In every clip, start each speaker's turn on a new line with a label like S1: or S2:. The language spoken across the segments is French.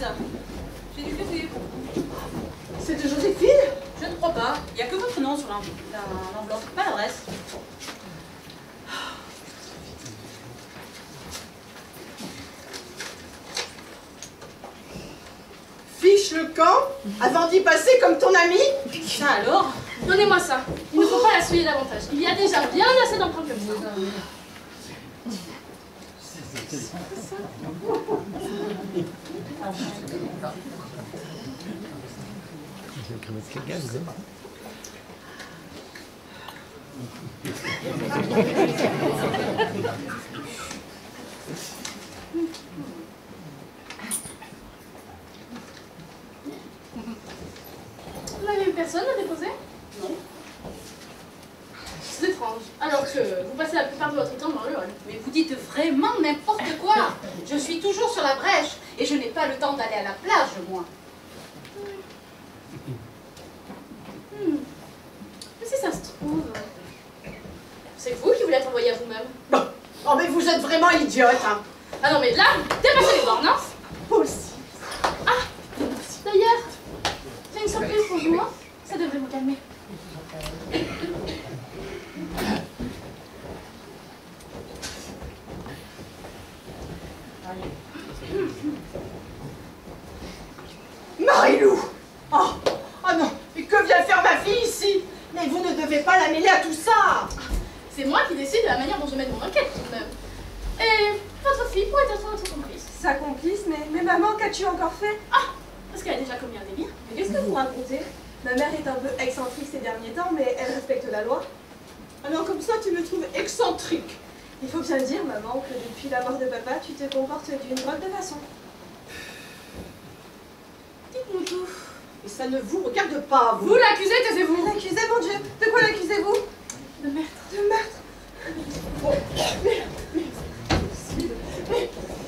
S1: lettre. J'ai dû fêter.
S2: C'est de Joséphine?
S1: Je ne crois pas. Il n'y a que votre nom sur l'enveloppe, pas l'adresse.
S2: Fiche le camp avant d'y passer comme ton ami?
S1: Ça alors?
S3: Donnez-moi ça. Il ne faut pas la souiller davantage. Il y a déjà bien assez d'empreintes comme ça. Vous n'avez eu personne à déposer?
S1: Non.
S3: C'est étrange. Alors que vous passez la plupart de votre temps dans le hall.
S1: Mais vous dites vraiment n'importe quoi. Je suis toujours sur la brèche et je n'ai pas le temps d'aller à la plage, moi.
S3: Mais si ça se trouve... C'est vous qui voulez être envoyé à vous-même.
S2: Bon. Oh mais vous êtes vraiment idiote, hein.
S3: Ah non mais là, dépassez les bornes, hein.
S2: Aussi.
S3: Ah, d'ailleurs, j'ai une surprise pour vous, hein. Ça devrait vous calmer.
S2: Marie-Lou! Oh non, mais que vient faire ma fille ici? Mais vous ne devez pas la mêler à tout ça!
S3: C'est moi qui décide de la manière dont je mène mon enquête, tout de même. Et votre fille pourrait être votre complice.
S4: Sa complice, mais maman, qu'as-tu encore fait?
S3: Ah, parce qu'elle a déjà commis un délit.
S4: Mais qu'est-ce que vous racontez? Ma mère est un peu excentrique ces derniers temps, mais elle respecte la loi.
S2: Alors comme ça, tu me trouves excentrique.
S4: Il faut bien dire, maman, que depuis la mort de papa, tu te comportes d'une drôle de façon.
S3: Dites-nous tout.
S2: Et ça ne vous regarde pas, vous.
S3: Vous l'accusez, taisez-vous.
S4: L'accusez, mon Dieu! De quoi l'accusez-vous?
S3: De meurtre.
S4: De meurtre!
S2: Oh,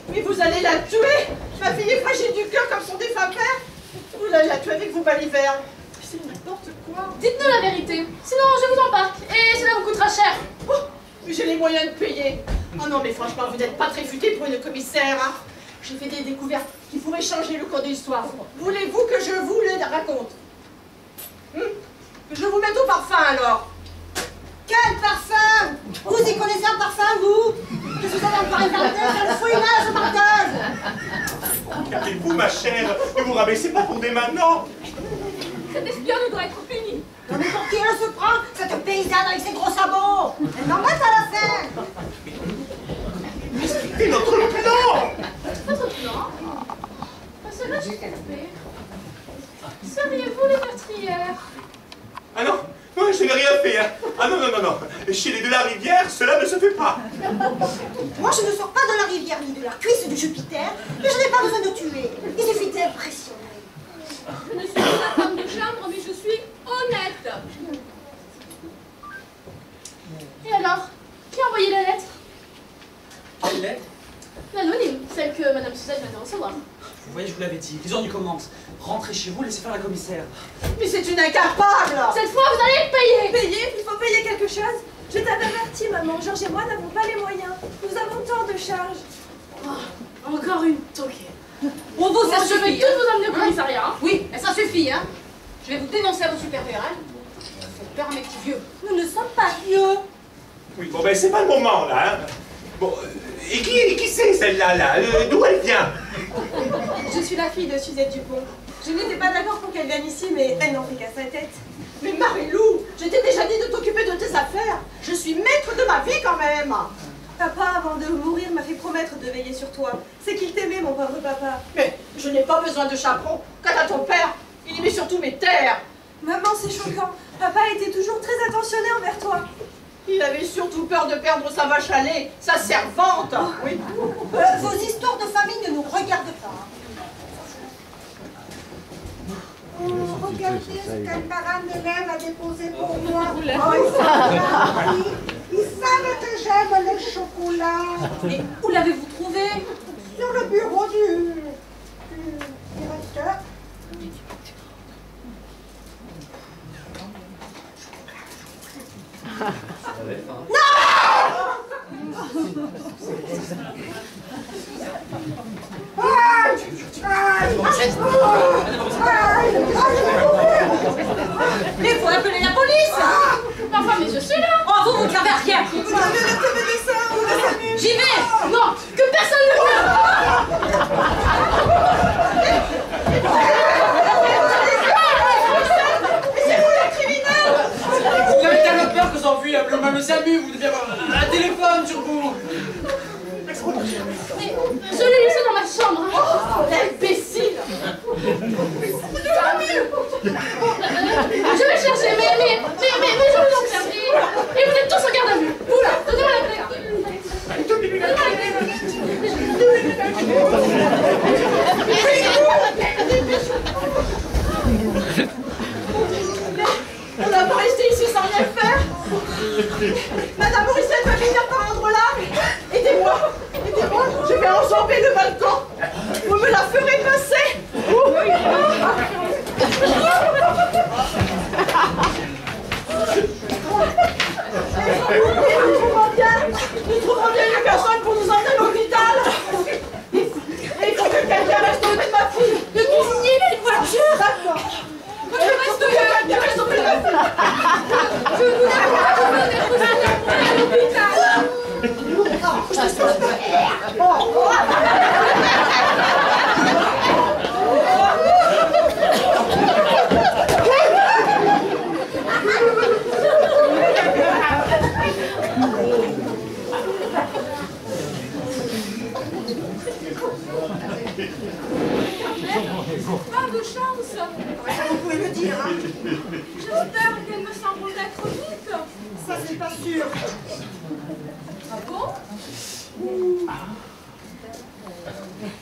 S2: mais vous allez la tuer! Ma fille est fragile du cœur comme son défunt père! Vous allez la tuer avec vos balivers! C'est n'importe quoi!
S3: Dites-nous la vérité, sinon je vous embarque, et cela vous coûtera cher.
S2: Oh, mais j'ai les moyens de payer! Oh non, mais franchement, vous n'êtes pas très futé pour une commissaire, hein. J'ai fait des découvertes qui pourraient changer le cours de l'histoire. Voulez-vous que je vous les raconte? Que je vous mette au parfum, alors?
S5: Quel parfum? Vous y connaissez un parfum, vous? Qu'est-ce que vous avez encore inventé? Quel fouinage, menteuse!
S6: Calmez-vous, ma chère, ne vous rabaissez pas pour dès maintenant.
S3: Cette espionne doit être punie.
S5: Non mais pour qui elle se prend, cette paysanne avec ses gros sabots? Elle m'embête à la fin!
S6: Et notre plan!
S3: Votre plan? Cela je sais. Seriez-vous les meurtrières?
S6: Ah non, non, je n'ai rien fait. Hein. Ah non, non, non, non. Chez les de la rivière, cela ne se fait pas.
S5: Moi, je ne sors pas de la rivière ni de la cuisse de Jupiter, mais je n'ai pas besoin de tuer. Il suffit d'impressionner.
S3: Je ne suis pas une femme de chambre, mais je suis honnête. Et alors, qui a envoyé la lettre?
S7: Quelle lettre?
S3: L'anonyme, celle que Madame Suzette vient de recevoir.
S7: Vous voyez, je vous l'avais dit, les ordres commencent. Rentrez chez vous, laissez faire la commissaire.
S2: Mais c'est une incapable!
S3: Cette fois, vous allez payer.
S4: Payer? Il faut payer quelque chose? Je t'avais averti, maman. Georges et moi n'avons pas les moyens. Nous avons tant de charges.
S3: Oh, encore une toquée.
S1: Bon, vous, ça
S3: Je vais
S1: suffit.
S3: tous vous emmener au commissariat. Hein.
S1: Oui, mais ça suffit, hein. Je vais vous dénoncer à vos supérieurs, hein. Faites peur à mes petits vieux.
S4: Nous ne sommes pas vieux.
S6: Oui, bon, ben, c'est pas le moment, là. Hein. Bon, et qui c'est, celle-là, là, d'où elle vient?
S4: Je suis la fille de Suzette Dupont. Je n'étais pas d'accord pour qu'elle vienne ici, mais elle n'en fait qu'à sa tête.
S2: Mais Marie-Lou, je t'ai déjà dit de t'occuper de tes affaires. Je suis maître de ma vie quand même.
S4: Papa, avant de mourir, m'a fait promettre de veiller sur toi. C'est qu'il t'aimait, mon pauvre papa.
S2: Mais je n'ai pas besoin de chaperon. Quant à ton père, il aimait surtout mes terres.
S4: Maman, c'est choquant. Papa était toujours très attentionné envers toi.
S2: Il avait surtout peur de perdre sa vache à lait, sa servante. Oui.
S5: Vos histoires de famille ne nous regardent pas. Oh, regardez ce qu'un parent d'élève a déposé pour moi. Oh, ils savent que j'aime le chocolat.
S1: Mais où l'avez-vous trouvé?
S5: Sur le bureau du directeur. Ah, Mais faut appeler la police.
S3: Enfin, mais je suis là.
S5: Oh, vous ne savez rien. J'y vais.
S3: Non, que personne ne vient.
S7: Vous avez tellement peur que j'en fuis, appelez même le SAMU, vous devez avoir un téléphone sur vous.
S3: Mais je l'ai laissé dans ma chambre. Oh, l'imbécile. Je vais chercher, mais je vous en prie. Et vous êtes tous en garde à vue. Vous là, donnez-moi la clé. Donnez-moi la clé.
S2: On n'a pas resté ici sans rien faire. Madame Morissette va finir par rendre là. Aidez-moi, aidez-moi, je vais enjamber le balcon. Vous me la ferez passer. Nous trouvons bien une personne pour nous emmener à l'hôpital. Et il faut que quelqu'un reste auprès de ma fille.
S3: Le cuisinier, il a une voiture.
S2: D'accord.
S3: Je reste là.
S2: Quelqu'un reste auprès de ma fille.
S3: Je vous apporte à l'hôpital.
S4: Pas de chance.
S5: Vous pouvez le dire, hein.
S4: J'espère qu'elle me s'en remettre vite.
S5: Ça, c'est pas sûr.
S4: Ah bon?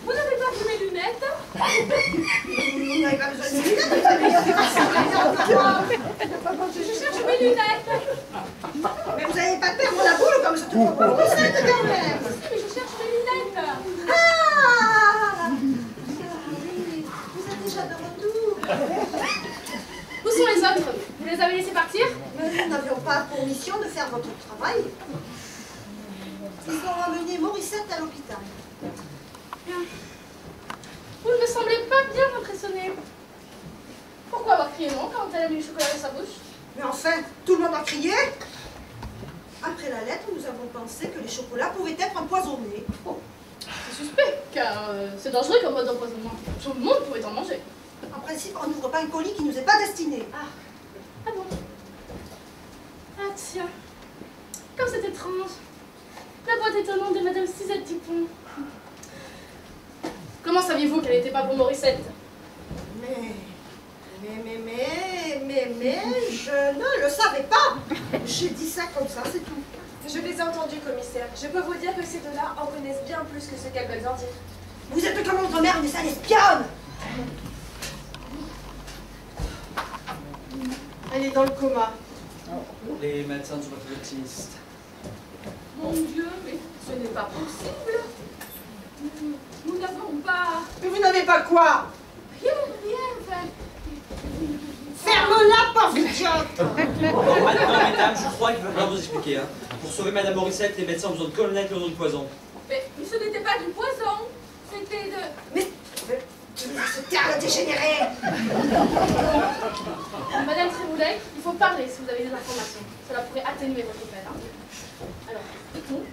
S4: Vous n'avez pas vu mes lunettes?
S5: Vous n'avez pas besoin de lunettes.
S4: Je cherche mes lunettes.
S5: Mais vous n'allez pas perdre la boule comme je te propose. Vous êtes quand même.
S4: Mais je cherche mes lunettes.
S5: Ah oui, vous êtes déjà de retour.
S3: Où sont les autres? Vous les avez laissés partir?
S5: Mais nous n'avions pas pour mission de faire votre travail. Ils ont emmené Morissette à l'hôpital.
S3: Vous ne me semblez pas bien impressionné. Pourquoi avoir crié non quand elle a mis le chocolat dans sa bouche?
S5: Mais enfin, tout le monde a crié. Après la lettre, nous avons pensé que les chocolats pouvaient être empoisonnés.
S3: C'est suspect, car c'est dangereux comme mode d'empoisonnement. Tout le monde pouvait en manger.
S5: En principe, on n'ouvre pas un colis qui ne nous est pas destiné.
S3: Ah bon? Ah tiens, comme c'est étrange. La boîte étonnante de Madame Suzette Dupont. Comment saviez-vous qu'elle n'était pas pour Morissette?
S5: Mais, je ne le savais pas. J'ai dit ça comme ça, c'est tout.
S4: Je les ai entendus, commissaire. Je peux vous dire que ces deux-là en connaissent bien plus que ce qu'elles veulent en dire.
S5: Vous êtes comme votre mère, une sale espionne.
S2: Elle est dans le coma.
S7: Les médecins ne sont pas plus optimistes.
S4: Mon Dieu, mais ce n'est pas possible. Nous n'avons pas...
S2: Mais vous n'avez pas quoi?
S4: Rien, enfin...
S5: Ferme la porte, idiote.
S7: Maintenant, mesdames, je crois qu'il va falloir vous expliquer. Hein. Pour sauver Madame Morissette, les médecins ont besoin de connaître le nom du poison.
S4: Mais ce n'était pas du poison, c'était de...
S5: Mais tu vas se taire, le dégénéré.
S3: Madame Trémoulet, il faut parler si vous avez des informations. Cela pourrait atténuer votre peine. Hein. Alors, dites-nous.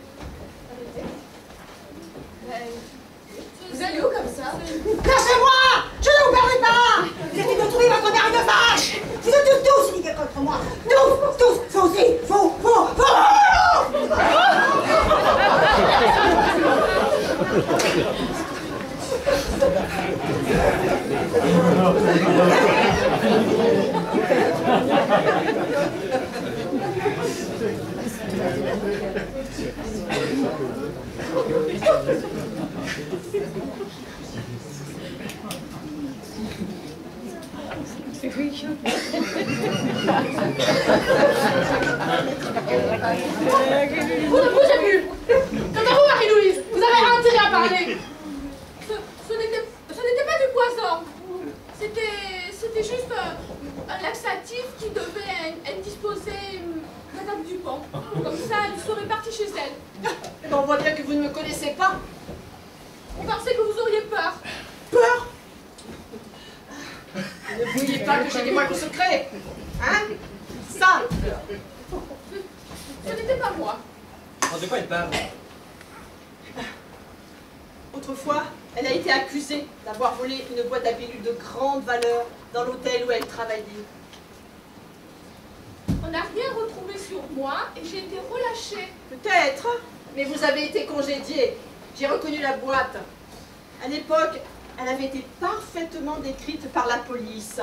S4: Vous allez où comme ça?
S5: Lâchez-moi. Je ne vous permets pas. Vous êtes de trouver votre mère une vache. Vous êtes tous uniques contre moi. Tous, faux aussi, faux.
S3: Vous ne bougez plus. Quant à vous, Marie-Louise, vous avez intérêt à parler.
S4: Ce n'était pas du poison. C'était juste un laxatif qui devait indisposer Madame Dupont. Comme ça, elle serait partie chez elle.
S2: On voit bien que vous ne me connaissez pas.
S4: On pensait que vous auriez peur.
S2: peur? Ne vouliez pas que j'ai des moyens secrets, hein? Ça!
S4: Ce n'était pas moi.
S7: De quoi elle parle?
S2: Autrefois, elle a été accusée d'avoir volé une boîte à pilules de grande valeur dans l'hôtel où elle travaillait.
S4: On n'a rien retrouvé sur moi et j'ai été relâchée.
S2: Peut-être, mais vous avez été congédiée. J'ai reconnu la boîte. À l'époque, elle avait été parfaitement décrite par la police.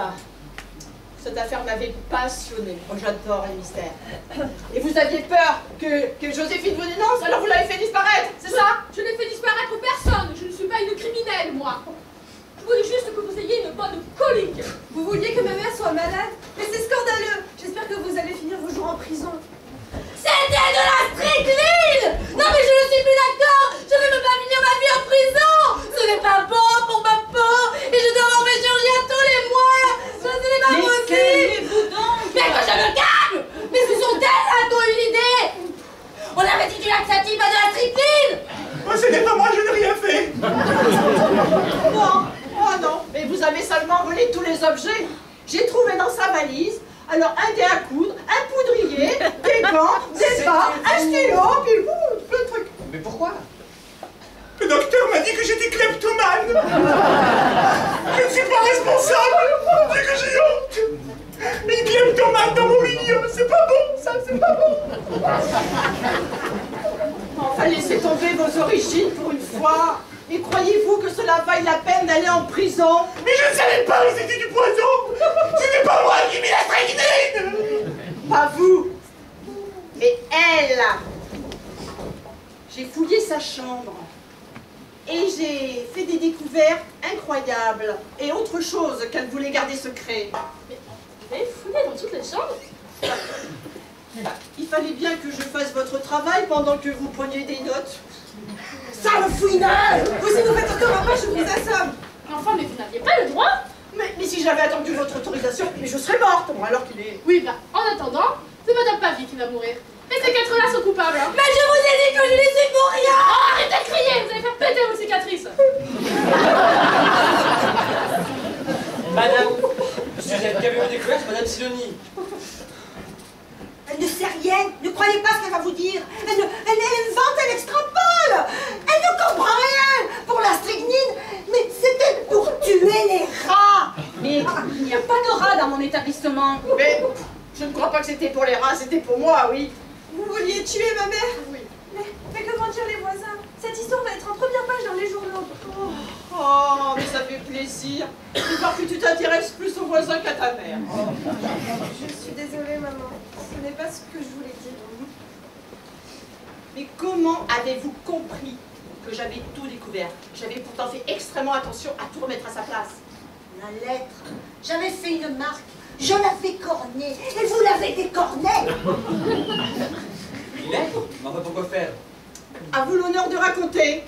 S2: Cette affaire m'avait passionnée. Oh, j'adore les mystères. Et vous aviez peur que Joséphine vous dénonce, alors vous l'avez fait disparaître, c'est ça?
S4: Je n'ai fait disparaître personne. Je ne suis pas une criminelle, moi. Je voulais juste que vous ayez une bonne colique.
S5: Vous vouliez que ma mère soit malade? Mais c'est scandaleux. J'espère que vous allez finir vos jours en prison.
S3: C'était de la strychnine! Non mais je ne suis plus d'accord! Je ne veux pas finir ma vie en prison! Ce n'est pas bon pour ma peau! Et je dois avoir mes chirurgies à tous les mois! Ça, ce n'est pas possible!
S5: Calmez-vous donc!
S3: Mais que je me calme! Mais ce sont elles qui ont eu l'idée! On avait dit du laxatif à de la strychnine!
S6: Oh, ce n'est pas moi, je n'ai rien fait.
S2: Non, oh non, mais vous avez seulement volé tous les objets. J'ai trouvé dans sa valise, alors un dé à coudre, un poudrier, des gants, des bas, un stylo, puis plein de trucs.
S7: Mais pourquoi?
S6: Le docteur m'a dit que j'étais kleptomane. Je ne suis pas responsable. C'est que j'ai honte. Une kleptomane dans mon milieu, c'est pas bon, ça, c'est pas bon.
S2: Enfin, laissez tomber vos origines pour une fois. Mais croyez-vous que cela vaille la peine d'aller en prison?
S6: Mais je ne savais pas que c'était du poison. C'était pas moi qui ai mis la strychnine.
S2: Pas vous, mais elle. J'ai fouillé sa chambre et j'ai fait des découvertes incroyables et autre chose qu'elle voulait garder secret.
S3: Vous avez fouillé dans toutes les chambres?
S2: Il fallait bien que je fasse votre travail pendant que vous preniez des notes.
S5: Sale fouinage! Vous, si vous faites encore un pas, je vous assomme!
S3: Enfin, mais vous n'aviez pas le droit?
S2: Mais si j'avais attendu votre autorisation, mais je serais morte, moi, alors qu'il est...
S3: Oui, bah, en attendant, c'est Madame Pavie qui va mourir. Et ces quatre-là sont coupables, hein.
S5: Mais je vous ai dit que je les suis pour rien!
S3: Oh, arrêtez de crier, vous allez faire péter vos cicatrices.
S7: Madame Suzette, qu'avez-vous découvert, Madame Sidonie?
S5: Elle ne sait rien, ne croyez pas ce qu'elle va vous dire. Elle invente, elle extrapole. Elle ne comprend rien. Pour la strychnine, mais c'était pour tuer les rats.
S1: Mais il n'y a pas de rats dans mon établissement.
S2: Mais je ne crois pas que c'était pour les rats, c'était pour moi, oui.
S5: Vous vouliez tuer ma mère?
S2: Oui.
S5: Mais que vont dire les voisins? Cette histoire va être en première page dans les journaux.
S2: Oh, mais ça fait plaisir de voir que tu t'intéresses plus aux voisins qu'à ta mère.
S5: Je suis désolée, maman. Ce n'est pas ce que je voulais dire.
S2: Mais comment avez-vous compris que j'avais tout découvert? J'avais pourtant fait extrêmement attention à tout remettre à sa place.
S5: La lettre, j'avais fait une marque. Je l'avais cornée et vous l'avez décornée.
S7: Une lettre? Mais enfin, pourquoi faire?
S2: À vous l'honneur de raconter.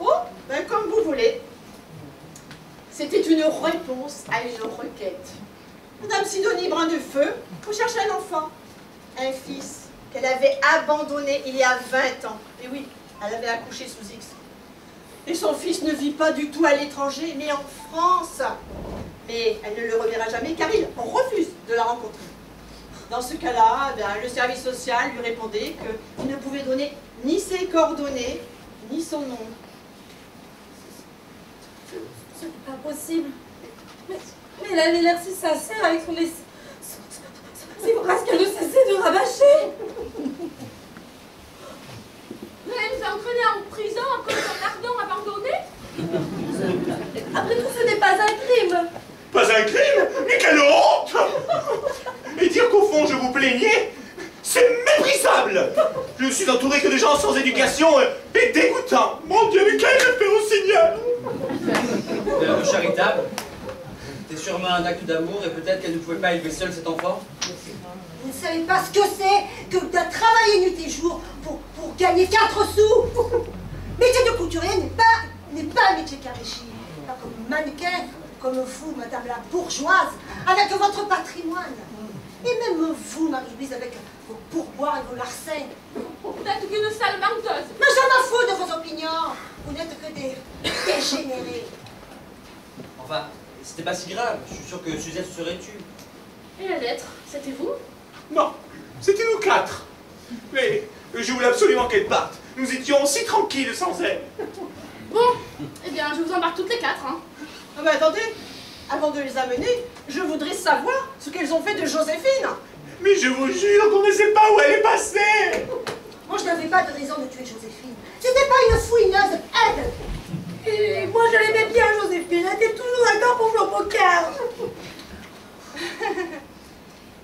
S2: Oh, ben comme vous voulez. C'était une réponse à une requête. Madame Sidonie Brun-de-Feu recherchait un enfant, un fils, qu'elle avait abandonné il y a 20 ans. Et oui, elle avait accouché sous X. Et son fils ne vit pas du tout à l'étranger, mais en France. Mais elle ne le reverra jamais car il refuse de la rencontrer. Dans ce cas-là, le service social lui répondait qu'il ne pouvait donner ni ses coordonnées, ni son nom.
S5: Ce n'est pas possible. Mais elle avait l'air si sincère avec son essai. C'est presque qu'elle ne cessait de rabâcher.
S4: Vous allez nous entraîner en prison à cause d'un ardent abandonné?
S5: Après tout, ce n'est pas un crime.
S6: Pas un crime? Mais quelle honte! Et dire qu'au fond je vous plaignais, c'est méprisable! Je ne suis entouré que de gens sans éducation et dégoûtants. Mon Dieu, mais quel effet au signal!
S7: Charitable. C'était sûrement un acte d'amour et peut-être qu'elle ne pouvait pas élever seule cet enfant.
S5: Vous ne savez pas ce que c'est que de travailler nuit et jour pour gagner 4 sous. Métier de couturier n'est pas un métier qui enrichit. Pas comme mannequin, comme vous, madame la bourgeoise, avec votre patrimoine. Et même vous, Marie-Louise, avec vos pourboires et vos larcins.
S4: Vous n'êtes qu'une sale menteuse.
S5: Mais j'en m'en fous de vos opinions. Vous n'êtes que des dégénérés.
S7: Enfin, c'était pas si grave. Je suis sûr que Suzette se serait tue.
S4: Et la lettre, c'était vous?
S6: Non, c'était nous 4. Mais je voulais absolument qu'elle parte. Nous étions si tranquilles sans elle.
S4: Bon, eh bien, je vous embarque toutes les 4, hein.
S2: Ah bah attendez, avant de les amener, je voudrais savoir ce qu'elles ont fait de Joséphine.
S6: Mais je vous jure qu'on ne sait pas où elle est passée.
S5: Moi, je n'avais pas de raison de tuer Joséphine. C'était pas une fouineuse, elle.
S3: Et moi, je l'aimais bien, Joséphine. Elle était toujours d'accord pour jouer au poker.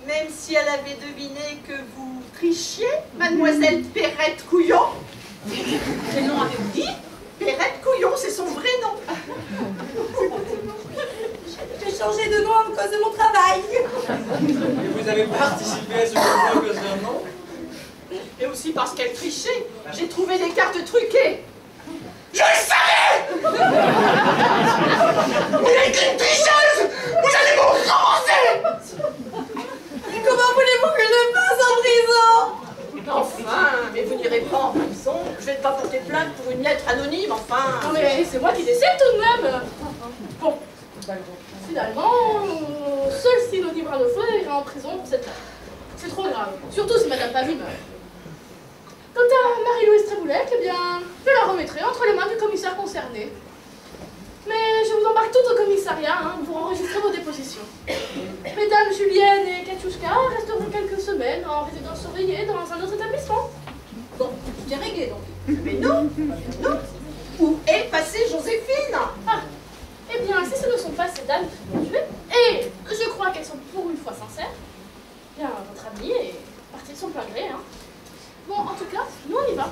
S2: Même si elle avait deviné que vous trichiez, mademoiselle Perrette Couillon. Quel nom avez-vous dit? Perrette Couillon, c'est son vrai nom.
S3: J'ai changé de nom à cause de mon travail.
S7: Et vous avez participé à ce complot à cause d'un nom?
S2: Et aussi parce qu'elle trichait. J'ai trouvé des cartes truquées.
S6: Je le savais. Vous êtes une tricheuse. Vous allez me recommencer.
S3: Et comment voulez-vous que je passe en prison?
S2: Enfin, mais vous n'irez pas en prison. Je vais pas porter plainte pour une lettre anonyme, enfin.
S4: Non mais c'est moi qui décide tout de même. Bon, finalement, seul Siloni Bras de Feu ira en prison pour cette lettre. C'est trop grave, surtout si Madame Pavie meurt. Quant à Marie-Louise Tréboulec, eh bien, je la remettrai entre les mains du commissaire concerné. Mais je vous embarque toutes au commissariat hein, pour enregistrer vos dépositions. Mesdames Julienne et Katiushka resteront quelques semaines en résidence surveillée dans un autre établissement.
S2: Bon, bien réglé donc. Mais non, non. Où est passée Joséphine?
S4: Ah, eh bien, si ce ne sont pas ces dames qui m'ont tué, et je crois qu'elles sont pour une fois sincères, bien, votre amie est partie de son plein gré, hein. Bon, en tout cas, nous on y va.